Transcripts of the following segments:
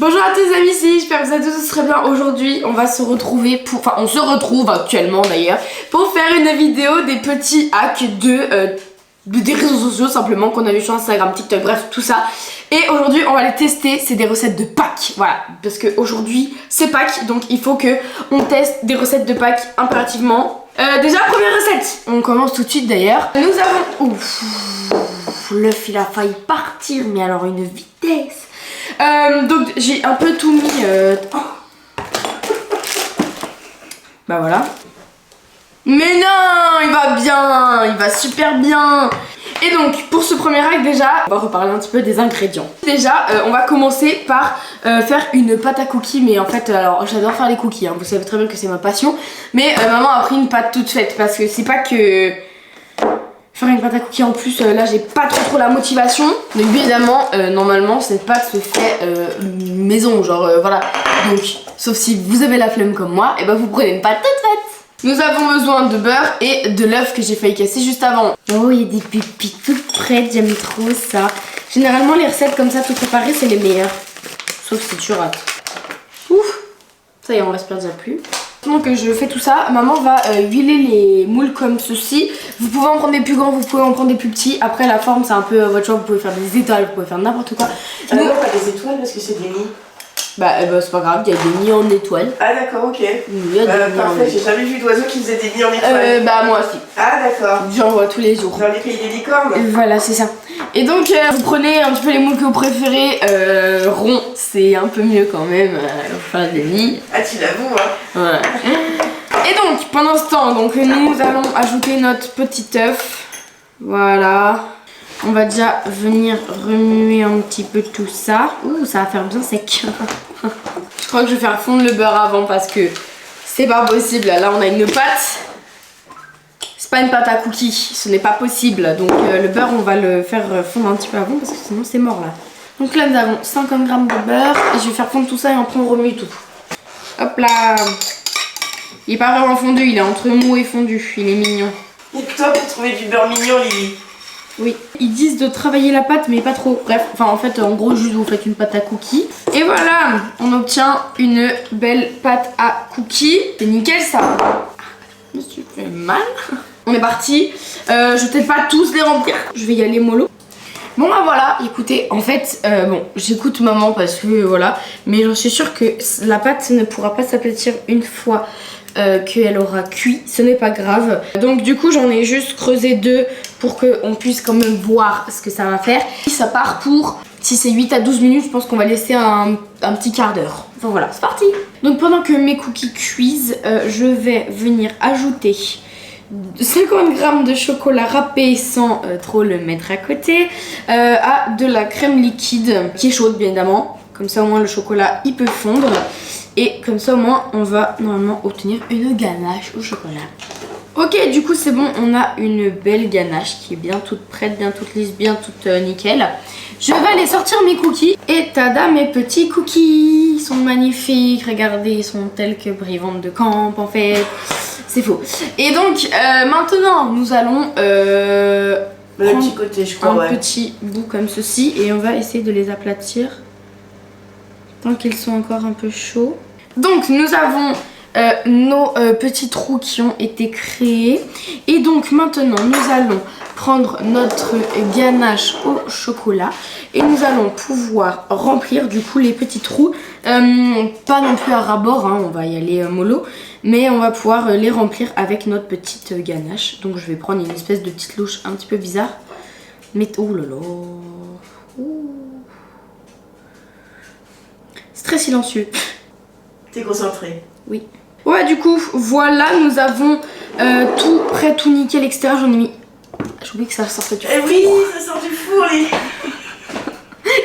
Bonjour à tous les amis, j'espère que vous allez tous très bien. Aujourd'hui on va se retrouver pour... Enfin on se retrouve actuellement d'ailleurs pour faire une vidéo des petits hacks des réseaux sociaux simplement qu'on a vu sur Instagram, TikTok, bref tout ça. Et aujourd'hui on va les tester, c'est des recettes de Pâques, voilà. Parce qu'aujourd'hui c'est Pâques, donc il faut que on teste des recettes de Pâques impérativement. Déjà première recette, on commence tout de suite d'ailleurs. Nous avons... Ouf, l'œuf il a failli partir, mais alors une vitesse. Donc j'ai un peu tout mis Bah voilà. Mais non, il va bien, il va super bien. Et donc pour ce premier hack déjà, on va reparler un petit peu des ingrédients. Déjà on va commencer par faire une pâte à cookies. Mais en fait alors j'adore faire les cookies hein. Vous savez très bien que c'est ma passion. Mais maman a pris une pâte toute faite. Parce que c'est pas que... faire une pâte à cookies en plus, là j'ai pas trop la motivation. Mais évidemment, normalement cette pâte se fait maison, genre voilà. Donc, sauf si vous avez la flemme comme moi, et ben vous prenez une pâte toute faite. Nous avons besoin de beurre et de l'œuf que j'ai failli casser juste avant. Oh, il y a des pépites toutes prêtes, j'aime trop ça. Généralement les recettes comme ça tout préparées c'est les meilleures. Sauf si tu rates. Ouf, ça y est on respire déjà plus. Donc je fais tout ça, maman va huiler les moules comme ceci. Vous pouvez en prendre des plus grands, vous pouvez en prendre des plus petits. Après la forme c'est un peu votre choix, vous pouvez faire des étoiles, vous pouvez faire n'importe quoi. Ah non, pas des étoiles parce que c'est des nids. Bah c'est pas grave, il y a des nids en étoiles. Ah d'accord, ok. Il y a des nids parfait, j'ai jamais vu d'oiseaux qui faisaient des nids en étoiles. Bah moi aussi. Ah d'accord. J'en vois tous les jours. Dans les pays des licornes. Voilà, c'est ça. Et donc vous prenez un petit peu les moules que vous préférez. Ronds, c'est un peu mieux quand même. Faire des nids. Ah tu l'avoues hein. Voilà. Et donc pendant ce temps, donc, nous allons ajouter notre petit œuf. Voilà. On va déjà venir remuer un petit peu tout ça. Ouh, ça va faire bien sec. Je crois que je vais faire fondre le beurre avant parce que c'est pas possible. Là on a une pâte. C'est pas une pâte à cookies, ce n'est pas possible. Donc le beurre on va le faire fondre un petit peu avant parce que sinon c'est mort là. Donc là nous avons 50 g de beurre et je vais faire fondre tout ça et après on remue tout. Hop là. Il est pas vraiment fondu, il est entre mou et fondu, il est mignon. Et toi pour trouver du beurre mignon Lily? Oui, ils disent de travailler la pâte mais pas trop. Bref, enfin en fait en gros juste vous faites une pâte à cookies. Et voilà, on obtient une belle pâte à cookies. C'est nickel ça. Je me suis fait mal. On est parti. Je vais peut-être pas tous les remplir. Je vais y aller mollo. Bon bah voilà, écoutez, en fait, bon, j'écoute maman parce que voilà, mais je suis sûre que la pâte ne pourra pas s'aplatir une fois qu'elle aura cuit, ce n'est pas grave. Donc du coup j'en ai juste creusé deux pour qu'on puisse quand même voir ce que ça va faire. Ça part pour, si c'est 8 à 12 minutes, je pense qu'on va laisser un petit quart d'heure. Enfin voilà, c'est parti. Donc pendant que mes cookies cuisent, je vais venir ajouter 50 g de chocolat râpé sans trop le mettre à côté, à de la crème liquide qui est chaude bien évidemment. Comme ça au moins le chocolat il peut fondre. Et comme ça au moins on va normalement obtenir une ganache au chocolat. Ok, du coup c'est bon, on a une belle ganache qui est bien toute prête, bien toute lisse, bien toute nickel. Je vais aller sortir mes cookies. Et tada, mes petits cookies, ils sont magnifiques. Regardez, ils sont tels que Brivante de Camp en fait. C'est faux. Et donc maintenant nous allons le petit côté je crois. Un petit bout comme ceci et on va essayer de les aplatir tant qu'ils sont encore un peu chauds. Donc nous avons nos petits trous qui ont été créés. Et donc maintenant nous allons prendre notre ganache au chocolat. Et nous allons pouvoir remplir du coup les petits trous. Pas non plus à ras-bord, hein, on va y aller mollo. Mais on va pouvoir les remplir avec notre petite ganache. Donc je vais prendre une espèce de petite louche un petit peu bizarre. Mais oh là là. Ouh. C'est très silencieux. T'es concentré? Oui. Ouais, du coup, voilà, nous avons tout prêt, tout nickel, etc. J'en ai mis... J'ai oublié que ça sortait du four. Eh oui, ça sort du four, les...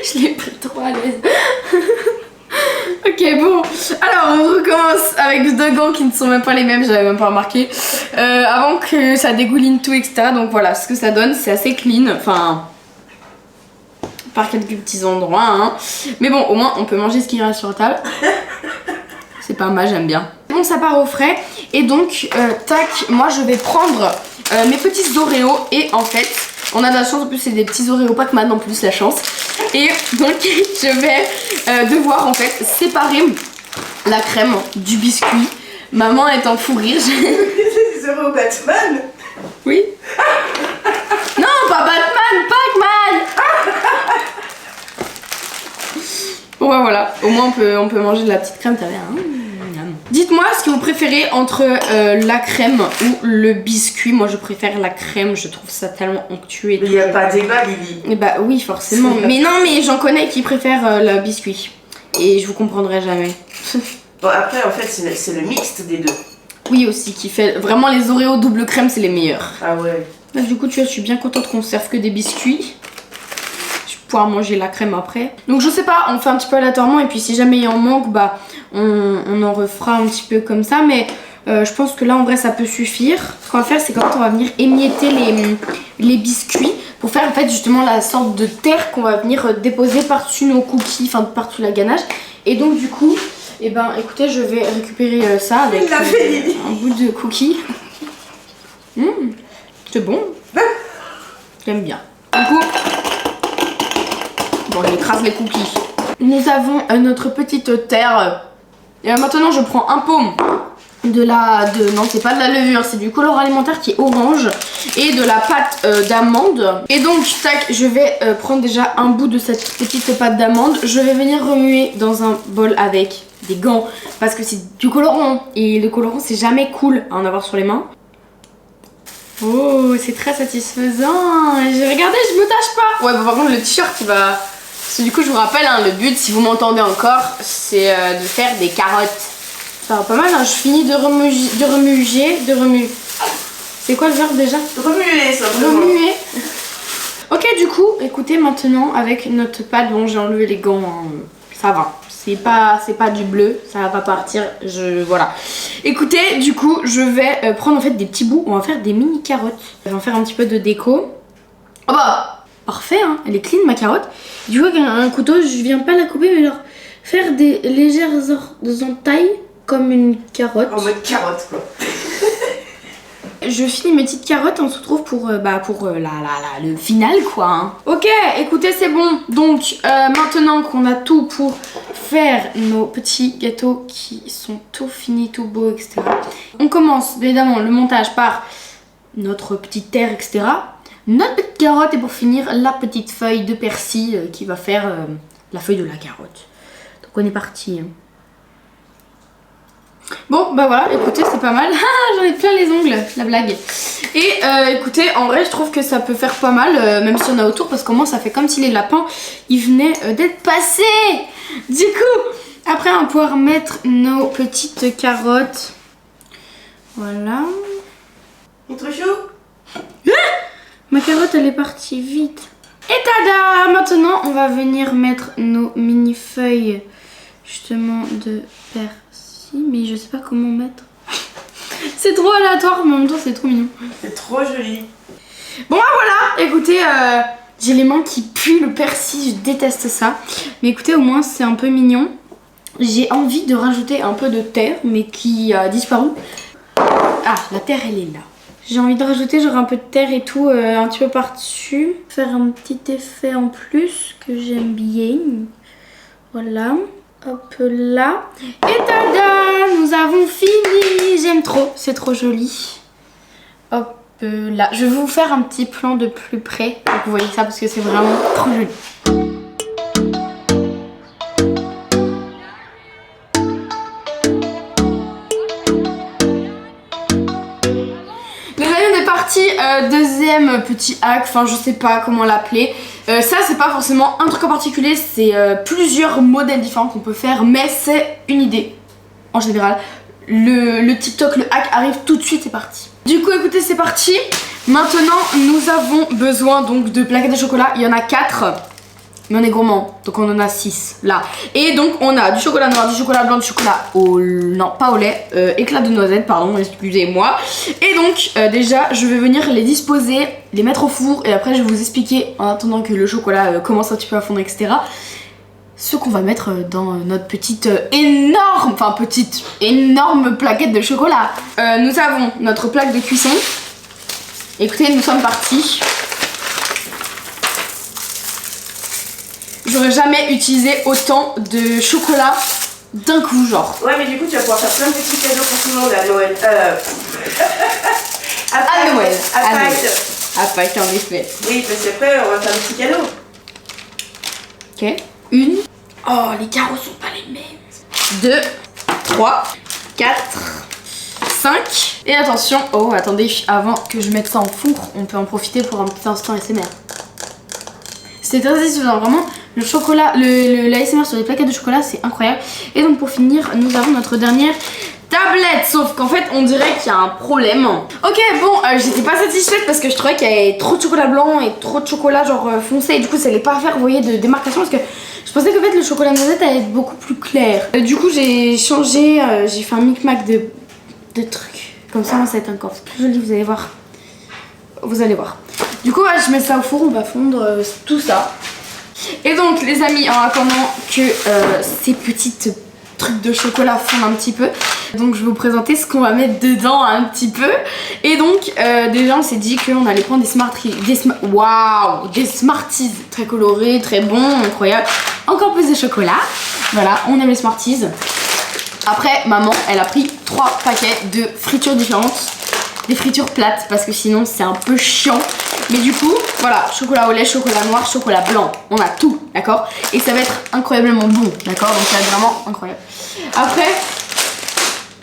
Je l'ai pris trop à l'aise. Ok, bon. Alors, on recommence avec deux gants qui ne sont même pas les mêmes, j'avais même pas remarqué. Avant que ça dégouline tout, etc. Donc voilà, ce que ça donne, c'est assez clean. Enfin... par quelques petits endroits hein. Mais bon au moins on peut manger ce qui reste sur la table. C'est pas mal, j'aime bien. Bon ça part au frais. Et donc tac, moi je vais prendre mes petits Oreos. Et en fait On a de la chance, en plus c'est des petits Oreo Pac-Man en plus, la chance. Et donc je vais devoir en fait séparer la crème du biscuit. Maman est en fou rire. C'est des Oreo Batman. Oui. Non, pas Batman, Pac-Man. Bon bah voilà, au moins on peut manger de la petite crème, t'as rien. Dites-moi ce que vous préférez entre la crème ou le biscuit. Moi je préfère la crème, je trouve ça tellement onctueux et tout. Mais il n'y a pas débat, Lily. Et bah oui, forcément. Mais non, mais j'en connais qui préfèrent le biscuit. Et je vous comprendrai jamais. Bon, après, en fait, c'est le mixte des deux. Oui, aussi, qui fait. Vraiment, les Oreos double crème, c'est les meilleurs. Ah ouais. Bah, du coup, tu vois, je suis bien contente qu'on serve que des biscuits. Je vais pouvoir manger la crème après. Donc, je sais pas, on fait un petit peu aléatoirement. Et puis, si jamais il en manque, bah, on en refera un petit peu comme ça. Mais je pense que là, en vrai, ça peut suffire. Ce qu'on va faire, c'est qu'en fait, on va venir émietter les biscuits. Pour faire en fait justement la sorte de terre qu'on va venir déposer par-dessus nos cookies, enfin par-dessus la ganache. Et donc du coup, eh ben écoutez, je vais récupérer ça avec un bout de cookie. C'est bon. J'aime bien. Du coup, bon, j'écrase les cookies. Nous avons notre petite terre. Et maintenant, je prends un pot non, c'est pas de la levure, c'est du colorant alimentaire qui est orange et de la pâte d'amande. Et donc tac, je vais prendre déjà un bout de cette petite pâte d'amande. Je vais venir remuer dans un bol avec des gants parce que c'est du colorant et le colorant c'est jamais cool à en avoir sur les mains. Oh, c'est très satisfaisant. J'ai regardé, je me tâche pas. Ouais, bah, par contre le t-shirt il va... Parce que du coup je vous rappelle, hein, le but si vous m'entendez encore, c'est de faire des carottes. Ça va pas mal, hein. Je finis de remuer. C'est quoi le verbe déjà? Remuer, simplement. Remuer. Ok, du coup, écoutez, maintenant, avec notre pâte, bon, j'ai enlevé les gants, hein. Ça va. C'est pas du bleu, ça va pas partir, voilà. Écoutez, du coup, je vais prendre en fait des petits bouts, on va faire des mini carottes. Je vais en faire un petit peu de déco. Oh bah, parfait, hein. Elle est clean, ma carotte. Du coup, avec un couteau, je viens pas la couper, mais genre, faire des légères entailles. Comme une carotte. En mode carotte quoi. Je finis mes petites carottes, on se retrouve pour le final quoi. Hein. Ok, écoutez c'est bon. Donc maintenant qu'on a tout pour faire nos petits gâteaux qui sont tout finis, tout beaux, etc. On commence évidemment le montage par notre petite terre, etc. Notre petite carotte et pour finir la petite feuille de persil qui va faire la feuille de la carotte. Donc on est parti. Hein. Bon bah voilà, écoutez c'est pas mal. J'en ai plein les ongles, la blague. Et écoutez, en vrai je trouve que ça peut faire pas mal, même si on a autour, parce qu'au moins ça fait comme si les lapins ils venaient d'être passés. Du coup, après on va pouvoir mettre nos petites carottes. Voilà. Il est trop chaud. Ma carotte elle est partie vite. Et tada! Maintenant on va venir mettre nos mini feuilles justement de persil. Mais je sais pas comment mettre. C'est trop aléatoire, mais en même temps c'est trop mignon. C'est trop joli. Bon bah voilà, écoutez, j'ai les mains qui puent le persil, je déteste ça. Mais écoutez, au moins c'est un peu mignon. J'ai envie de rajouter un peu de terre, mais qui a disparu. Ah, la terre elle est là. J'ai envie de rajouter genre un peu de terre et tout, un petit peu par-dessus. Faire un petit effet en plus que j'aime bien. Voilà. Hop là. Et tada! Nous avons fini. J'aime trop. C'est trop joli. Hop là. Je vais vous faire un petit plan de plus près. Donc vous voyez ça parce que c'est vraiment trop joli. Deuxième petit hack, enfin je sais pas comment l'appeler. Ça c'est pas forcément un truc en particulier, c'est plusieurs modèles différents qu'on peut faire, mais c'est une idée en général. Le TikTok, le hack arrive tout de suite, c'est parti. Du coup écoutez c'est parti. Maintenant nous avons besoin donc de plaquettes de chocolat, il y en a 4. Mais on est gourmand, donc on en a 6 là. Et donc on a du chocolat noir, du chocolat blanc, du chocolat au... non pas au lait, éclat de noisette, pardon, excusez-moi. Et donc déjà je vais venir les disposer, les mettre au four. Et après je vais vous expliquer, en attendant que le chocolat commence un petit peu à fondre, etc. Ce qu'on va mettre dans notre petite énorme plaquette de chocolat. Nous avons notre plaque de cuisson. Écoutez, nous sommes partis. j'aurais jamais utilisé autant de chocolat d'un coup, genre. Ouais, mais du coup, tu vas pouvoir faire plein de petits cadeaux pour tout le monde à Noël. À Noël. À Pâques. À Pâques, en effet. Oui, parce qu'après, on va faire des petits cadeaux. Ok. Une. Oh, les carreaux sont pas les mêmes. 2, 3, 4, 5. Et attention, oh, attendez, avant que je mette ça en four, on peut en profiter pour un petit instant ASMR. C'est très satisfaisant, vraiment. Le chocolat, l'ASMR sur les plaquettes de chocolat, c'est incroyable. Et donc pour finir, nous avons notre dernière tablette. Sauf qu'en fait, on dirait qu'il y a un problème. Ok, bon, j'étais pas satisfaite parce que je trouvais qu'il y avait trop de chocolat blanc et trop de chocolat genre foncé. Et du coup, ça allait pas faire, vous voyez, de démarcation parce que je pensais qu'en fait, le chocolat noisette allait être beaucoup plus clair. Du coup, j'ai changé, j'ai fait un micmac de trucs. Comme ça, ça va être encore plus joli, vous allez voir. Vous allez voir. Du coup, je mets ça au four, on va fondre tout ça. Et donc les amis, en attendant que ces petites trucs de chocolat fondent un petit peu, donc je vais vous présenter ce qu'on va mettre dedans un petit peu. Et donc déjà on s'est dit qu'on allait prendre des Smarties très colorés, très bons, incroyables. Encore plus de chocolat. Voilà, on aime les Smarties. Après maman elle a pris 3 paquets de fritures différentes. Des fritures plates parce que sinon c'est un peu chiant. Mais du coup, voilà, chocolat au lait, chocolat noir, chocolat blanc. On a tout, d'accord? Et ça va être incroyablement bon, d'accord? Donc ça va être vraiment incroyable. Après,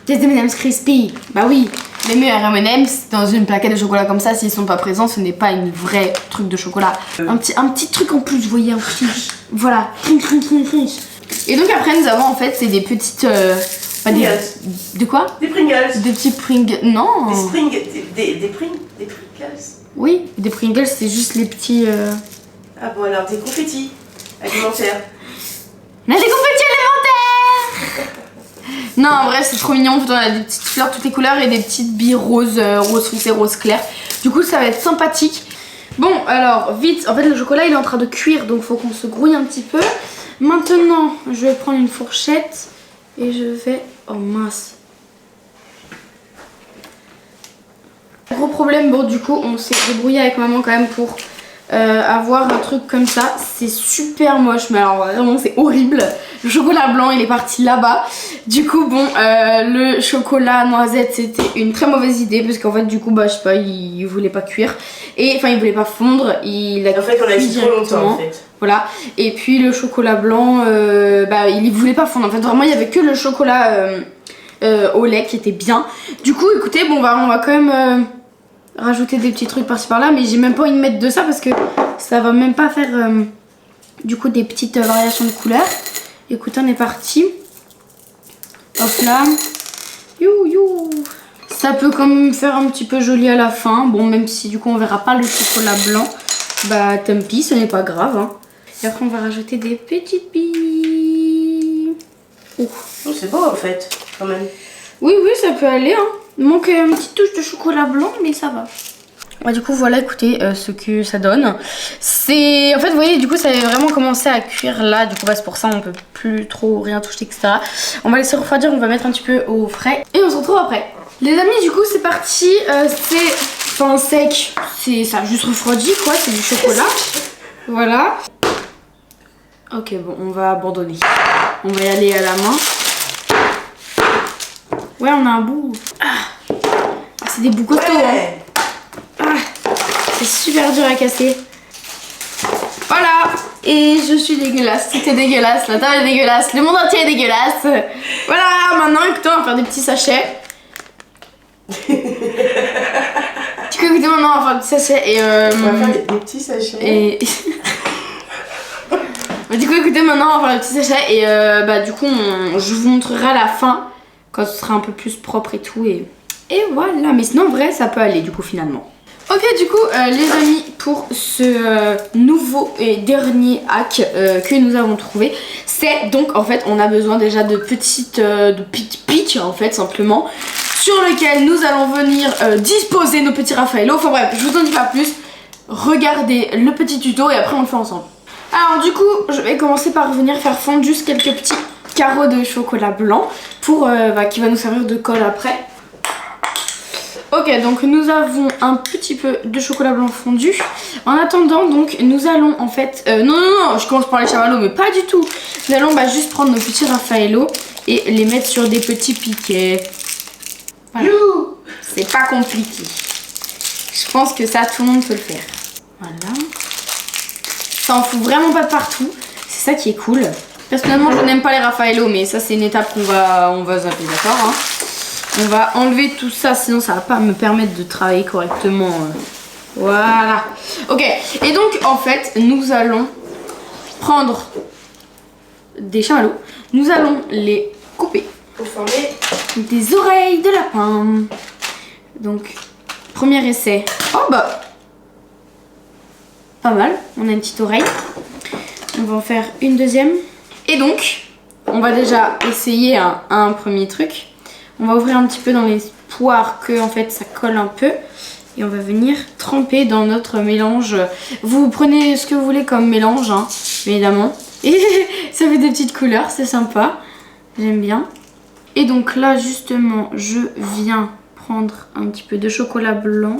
des M&M's crispy. Bah oui, les meilleurs M&M's dans une plaquette de chocolat comme ça, s'ils sont pas présents, ce n'est pas une vraie truc de chocolat. Un petit truc en plus, vous voyez, un petit... Voilà. Et donc après, nous avons en fait, c'est des petites... de quoi? Des Pringles. Des petits Pringles. Non. Des Pringles. Oui, des Pringles, c'est juste les petits... Ah bon, alors des confettis alimentaires. On a des confettis alimentaires. Non, en vrai, c'est trop mignon. On a des petites fleurs toutes les couleurs et des petites billes roses, rose foncé, rose clair. Du coup, ça va être sympathique. Bon, alors, vite. En fait, le chocolat, il est en train de cuire, donc faut qu'on se grouille un petit peu. Maintenant, je vais prendre une fourchette et je vais... Oh mince. Gros problème, bon du coup on s'est débrouillé avec maman quand même pour avoir un truc comme ça. C'est super moche, mais alors vraiment c'est horrible. Le chocolat blanc il est parti là-bas. Du coup bon, le chocolat noisette c'était une très mauvaise idée parce qu'en fait du coup bah je sais pas, il voulait pas cuire. Et enfin il voulait pas fondre, il a en fait on a mis trop longtemps en fait. Voilà, et puis le chocolat blanc, bah il voulait pas fondre. En fait vraiment il y avait que le chocolat au lait qui était bien. Du coup écoutez, bon bah on va quand même... rajouter des petits trucs par-ci par-là, mais j'ai même pas envie de mettre de ça parce que ça va même pas faire du coup des petites variations de couleurs. Écoutez, on est parti. Hop là. You. Ça peut quand même faire un petit peu joli à la fin. Bon, même si du coup on verra pas le chocolat blanc, bah tant pis, ce n'est pas grave. Hein. Et après on va rajouter des petites billes. Oh, c'est beau en fait, quand même. Oui, ça peut aller. Hein. Il manque une petite touche de chocolat blanc, mais ça va. Ouais, du coup, voilà, écoutez ce que ça donne. C'est... En fait, vous voyez, du coup, ça avait vraiment commencé à cuire là. Du coup, bah, c'est pour ça on peut plus trop rien toucher, etc. On va laisser refroidir, on va mettre un petit peu au frais. Et on se retrouve après. Les amis, du coup, c'est parti. C'est... Enfin, sec. Ça a juste refroidi, quoi. C'est du chocolat. Voilà. Ok, bon, on va abandonner. On va y aller à la main. Ouais, on a un bout. Ah, c'est des bouts costauds. Ouais. Hein. Ah, c'est super dur à casser. Voilà. Et je suis dégueulasse. C'était dégueulasse. La table est dégueulasse. Le monde entier est dégueulasse. Voilà. Maintenant, écoutez, on va faire des petits sachets. Du coup, écoutez, maintenant, on va faire des petits sachets. Et on va faire des petits sachets. Et... du coup, écoutez, maintenant, on va faire des petits sachets. Et bah, du coup, je vous montrerai à la fin. Quand ce sera un peu plus propre et tout, et voilà. Mais sinon en vrai ça peut aller du coup finalement. Ok, du coup les amis, pour ce nouveau et dernier hack que nous avons trouvé, c'est donc en fait on a besoin déjà de petites pics en fait simplement, sur lesquels nous allons venir disposer nos petits Raffaello. Enfin bref, je vous en dis pas plus, regardez le petit tuto et après on le fait ensemble. Alors du coup je vais commencer par venir faire fondre juste quelques petits carreaux de chocolat blanc pour qui va nous servir de colle après. Ok, donc nous avons un petit peu de chocolat blanc fondu. En attendant, donc nous allons en fait... non, je commence par les chamallows, mais pas du tout. Nous allons juste prendre nos petits Raffaello et les mettre sur des petits piquets. Voilà. C'est pas compliqué. Je pense que ça, tout le monde peut le faire. Voilà. Ça en fout vraiment pas de partout. C'est ça qui est cool. Personnellement, je n'aime pas les Raffaello, mais ça, c'est une étape on va zapper, d'accord hein. On va enlever tout ça, sinon ça va pas me permettre de travailler correctement. Voilà. Ok. Et donc, en fait, nous allons prendre des chamallows. Nous allons les couper Pour former des oreilles de lapin. Donc, premier essai. Oh bah, pas mal. On a une petite oreille. On va en faire une deuxième. Et donc, on va déjà essayer un premier truc. On va ouvrir un petit peu dans l'espoir que en fait ça colle un peu. Et on va venir tremper dans notre mélange. Vous prenez ce que vous voulez comme mélange, hein, évidemment. Et ça fait des petites couleurs, c'est sympa. J'aime bien. Et donc là, justement, je viens prendre un petit peu de chocolat blanc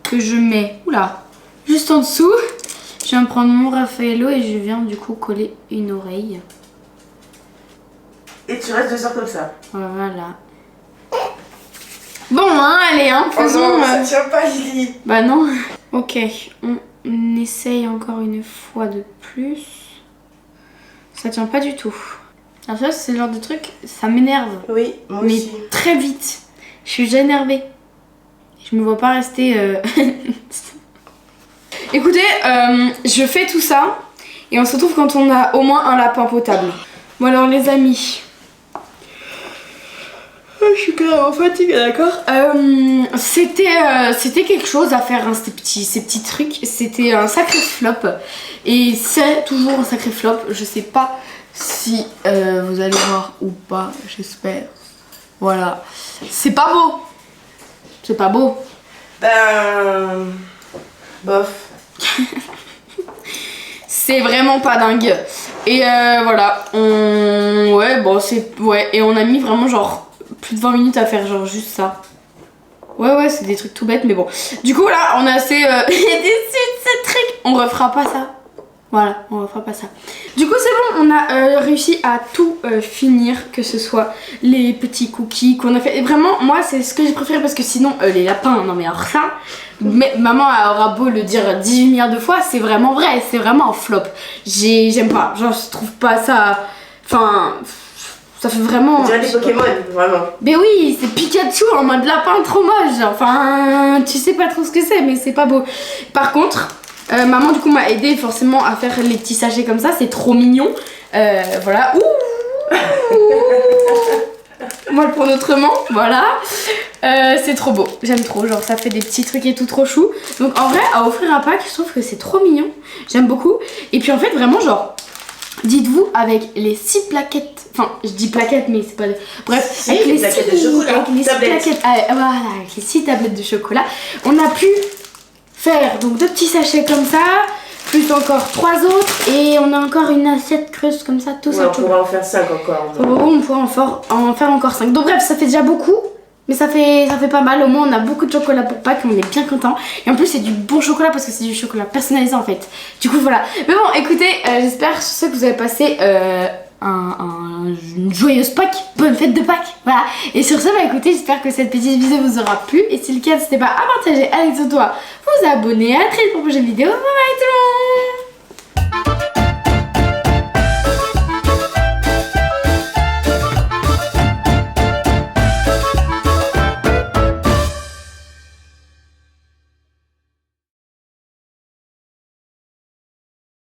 que je mets, oula, juste en dessous. Je viens prendre mon Raffaello et je viens du coup coller une oreille. et tu restes 2 heures comme ça. Voilà. Bon, hein, allez, hein, faisons... Oh non, ça tient pas, Lily. Bah non. Ok, on essaye encore une fois de plus. Ça tient pas du tout. Alors ça, c'est le genre de truc, ça m'énerve. Oui, moi Mais aussi. très vite. Je suis déjà énervée. Je me vois pas rester... Écoutez, je fais tout ça. Et on se retrouve quand on a au moins un lapin potable. Bon alors les amis... Je suis carrément fatiguée, d'accord. C'était quelque chose à faire, hein, ces petits trucs. C'était un sacré flop. Et c'est toujours un sacré flop. Je sais pas si vous allez voir ou pas, j'espère. Voilà. C'est pas beau. C'est pas beau. Ben... bof. C'est vraiment pas dingue. Et voilà. Ouais, bon, c'est... Ouais, et on a mis vraiment genre... plus de 20 minutes à faire genre juste ça. Ouais, c'est des trucs tout bêtes, mais bon. Du coup, là, on a assez déçus de ce truc. On refera pas ça. Voilà, on refera pas ça. Du coup, c'est bon, on a réussi à tout finir, que ce soit les petits cookies qu'on a fait. Et vraiment, moi, c'est ce que j'ai préféré parce que sinon, les lapins, non mais alors ça, mais maman aura beau le dire 18 milliards de fois, c'est vraiment vrai, c'est vraiment un flop. J'aime pas, genre, je trouve pas ça... Enfin... Ça fait vraiment... On dirait des Pokémon, vraiment. Mais oui, c'est Pikachu en mode lapin trop moche. Enfin, tu sais pas trop ce que c'est, mais c'est pas beau. Par contre, maman du coup m'a aidé forcément à faire les petits sachets comme ça. C'est trop mignon. Voilà. Ouh. Moi le prendre autrement. Voilà. C'est trop beau. J'aime trop. Genre ça fait des petits trucs et tout trop chou. Donc en vrai, à offrir un pack, je trouve que c'est trop mignon. J'aime beaucoup. Et puis en fait, vraiment genre... Dites-vous avec les 6 plaquettes, enfin je dis plaquettes mais c'est pas... Bref, si, avec les plaquettes 6 de chocolat, avec les 6 plaquettes, voilà, avec les 6 tablettes de chocolat, on a pu faire donc 2 petits sachets comme ça, plus encore 3 autres et on a encore une assiette creuse comme ça, tout ça. On pourra en faire 5 encore. On pourra en faire encore 5. Donc bref, ça fait déjà beaucoup. Mais ça fait pas mal, au moins on a beaucoup de chocolat pour Pâques, on est bien content. Et en plus c'est du bon chocolat parce que c'est du chocolat personnalisé en fait. Du coup voilà. Mais bon écoutez, j'espère sur ce que vous avez passé une joyeuse Pâques, bonne fête de Pâques. Voilà. Et sur ce bah écoutez, j'espère que cette petite vidéo vous aura plu. Et si c'est le cas, n'hésitez pas à partager avec toi, vous abonner, à très vite pour une prochaine vidéo. Bye bye tout le monde.